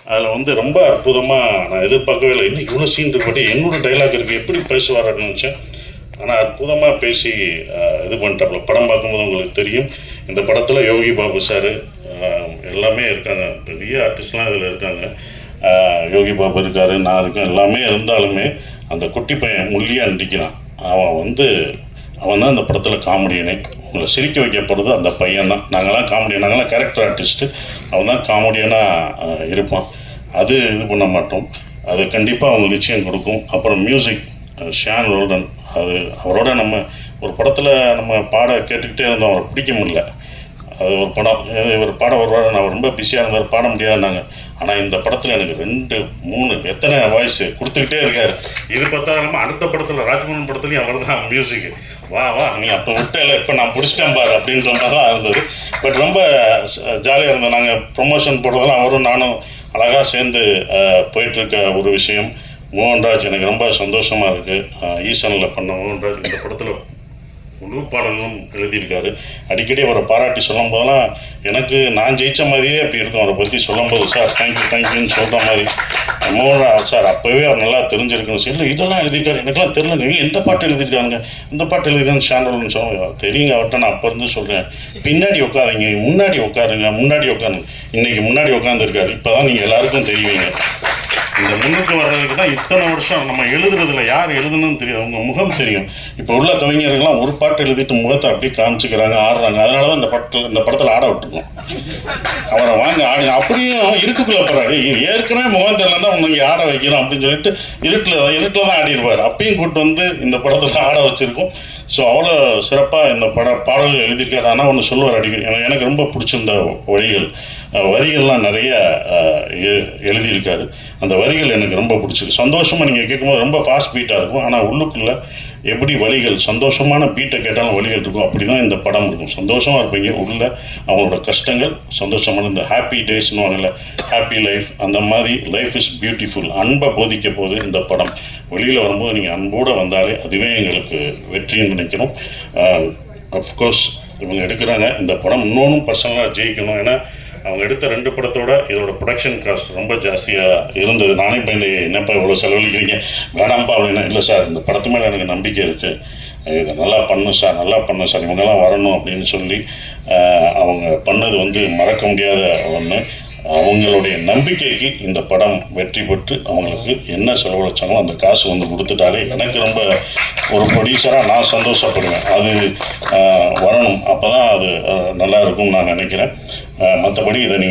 அதில் வந்து ரொம்ப அற்புதமாக நான் எதிர்பார்க்கவே இல்லை. இன்னும் இவ்வளோ சீன் இருக்கபடி என்னோட டைலாக் இருக்குது எப்படி பேசுவார்னு நினச்சேன். ஆனால் அற்புதமாக பேசி இது பண்ணிட்டாப்புல. படம் பார்க்கும்போது உங்களுக்கு தெரியும், இந்த படத்தில் யோகி பாபு சார் எல்லாமே இருக்காங்க, பெரிய ஆர்டிஸ்ட்லாம் இதில் இருக்காங்க. யோகி பாபு இருக்கார், நான் இருக்கேன். எல்லாமே இருந்தாலுமே அந்த குட்டி பையன் முள்ளியாக நடிக்கிறான். அவன் தான் இந்த படத்தில் காமெடியனே. உங்களை சிரிக்க வைக்கப்படுறது அந்த பையன் தான். நாங்களாம் கேரக்டர் ஆர்டிஸ்ட்டு, அவன் தான் காமெடியனாக இருப்பான். அது இது பண்ண மாட்டோம். அது கண்டிப்பாக அவங்க நிச்சயம் கொடுக்கும். அப்புறம் மியூசிக் ஷான் ரோல்டன், அது அவரோட நம்ம ஒரு படத்தில் நம்ம பாட கேட்டுக்கிட்டே இருந்தோம், அவரை பிடிக்க முடியல. அது ஒரு படம், இவர் பாட வருவார், நான் ரொம்ப பிஸியாக இருந்தார், பாட முடியாதுனாங்க. ஆனால் இந்த படத்தில் எனக்கு 2, 3 எத்தனை வாய்ஸ் கொடுத்துக்கிட்டே இருக்கார். இது பார்த்தா நம்ம அடுத்த படத்தில் ராஜ்மோகன் படத்துலையும் அவர் தான் மியூசிக். வா நீ அப்போ விட்டல, இப்போ நான் பிடிச்சிட்டேன் பாரு அப்படின்ற மாதிரி தான் இருந்தது. பட் ரொம்ப ஜாலியாக இருந்தோம். நாங்கள் ப்ரொமோஷன் போடுறதெல்லாம் அவரும் நானும் அழகாக சேர்ந்து போயிட்டுருக்க ஒரு விஷயம். மோகன்ராஜ் எனக்கு ரொம்ப சந்தோஷமாக இருக்குது. ஈசனில் பண்ண மோகன்ராஜ் இந்த படத்தில் முழு பாடலும் எழுதியிருக்காரு. அடிக்கடி அவரை பாராட்டி சொல்லும் போதெல்லாம் எனக்கு நான் ஜெயித்த மாதிரியே அப்படி இருக்கும். அவரை பற்றி சொல்லும்போது சார் தேங்க்யூன்னு சொல்கிற மாதிரி. மோகன்ராஜ் சார் அப்போவே அவர் நல்லா தெரிஞ்சிருக்குன்னு சொல்லி, இல்லை இதெல்லாம் எழுதியிருக்காரு, எனக்குலாம் தெரியல, நீங்கள் எந்த பாட்டு எழுதியிருக்காங்க, இந்த பாட்டு எழுதியிருக்கான்னு சேனல்னு சொல்லுவாங்க. தெரியுங்க அவர்கிட்ட, நான் அப்போ இருந்து சொல்கிறேன், பின்னாடி உட்காருங்க, முன்னாடி உட்காருங்க. இன்றைக்கி முன்னாடி உட்காந்துருக்காரு. இப்போ தான் நீங்கள் எல்லாருக்கும் தெரியுவீங்க. இந்த முன்னுக்கு வர்றதுக்கு தான் இத்தனை வருஷம் நம்ம எழுதுறதுல யார் எழுதுன்னு தெரியும், அவங்க முகம் தெரியும். இப்போ உள்ள கவிஞர்கள்லாம் ஒரு பாட்டு எழுதிட்டு முகத்தை அப்படியே காமிச்சிக்கிறாங்க, ஆடுறாங்க. அதனால தான் இந்த படத்தில் ஆட விட்டுருக்கோம். அவரை வாங்க ஆடு, அப்படியும் இருக்குக்குள்ளே போகிறாரு, ஏற்கனவே முகம் தெரியல தான் உங்க ஆட வைக்கிறோம் அப்படின்னு சொல்லிட்டு இருட்டில் தான் ஆடிடுவார். அப்பயும் கூப்பிட்டு வந்து இந்த படத்தில் ஆட வச்சுருக்கோம். ஸோ அவ்வளோ சிறப்பாக இந்த பாடல்கள் எழுதியிருக்காரு. ஆனால் ஒன்று சொல்லுவார் அடிக்கடி, எனக்கு ரொம்ப பிடிச்சிருந்த வரிகள்லாம் நிறைய எழுதியிருக்காரு. அந்த வரிகள் எனக்கு ரொம்ப பிடிச்சிருக்கு. சந்தோஷமாக நீங்கள் கேட்கும்போது ரொம்ப ஃபாஸ்ட் பீட்டாக இருக்கும், ஆனால் உள்ளுக்குள்ளே எப்படி வலிகள், சந்தோஷமான பீட்டை கேட்டாலும் வலிகள் இருக்கும். அப்படி தான் இந்த படம் இருக்கும். சந்தோஷமாக இருப்பீங்க. உள்ள அவங்களோட கஷ்டங்கள், சந்தோஷமான இந்த ஹாப்பி டேஸ்னு வாங்கல, ஹாப்பி லைஃப், அந்த மாதிரி லைஃப் இஸ் பியூட்டிஃபுல். அன்பை போதிக்க போது இந்த படம். வெளியில் வரும்போது நீங்கள் அன்போடு வந்தாலே அதுவே எங்களுக்கு வெற்றின்னு நினைக்கிறோம். அஃப்கோர்ஸ் இவங்க எடுக்கிறாங்க இந்த படம் இன்னொன்றும் பர்சனலாக ஜெயிக்கணும். ஏன்னா அவங்க எடுத்த 2 படத்தோட இதோட ப்ரொடக்ஷன் காஸ்ட் ரொம்ப ஜாஸ்தியாக இருந்தது. நானே இப்போ என்னப்பா இவ்வளோ செலவழிக்கிறீங்க வேணாம்ப்பா அப்படின்னா, இல்லை சார் இந்த படத்து மேலே எனக்கு நம்பிக்கை இருக்குது, இதை நல்லா பண்ணணும் சார் இவங்கெல்லாம் வரணும் அப்படின்னு சொல்லி அவங்க பண்ணது வந்து மறக்க முடியாத ஒன்று. அவங்களுடைய நம்பிக்கைக்கு இந்த படம் வெற்றி பெற்று அவங்களுக்கு என்ன செலவழிச்சாங்களோ அந்த காசு வந்து கொடுத்துட்டாலே எனக்கு ரொம்ப ஒரு ப்ரொடியூசராக நான் சந்தோஷப்படுவேன். அது வரணும், அப்போ தான் அது நல்லா இருக்கும்னு நான் நினைக்கிறேன். மற்றபடி இதை நீங்கள்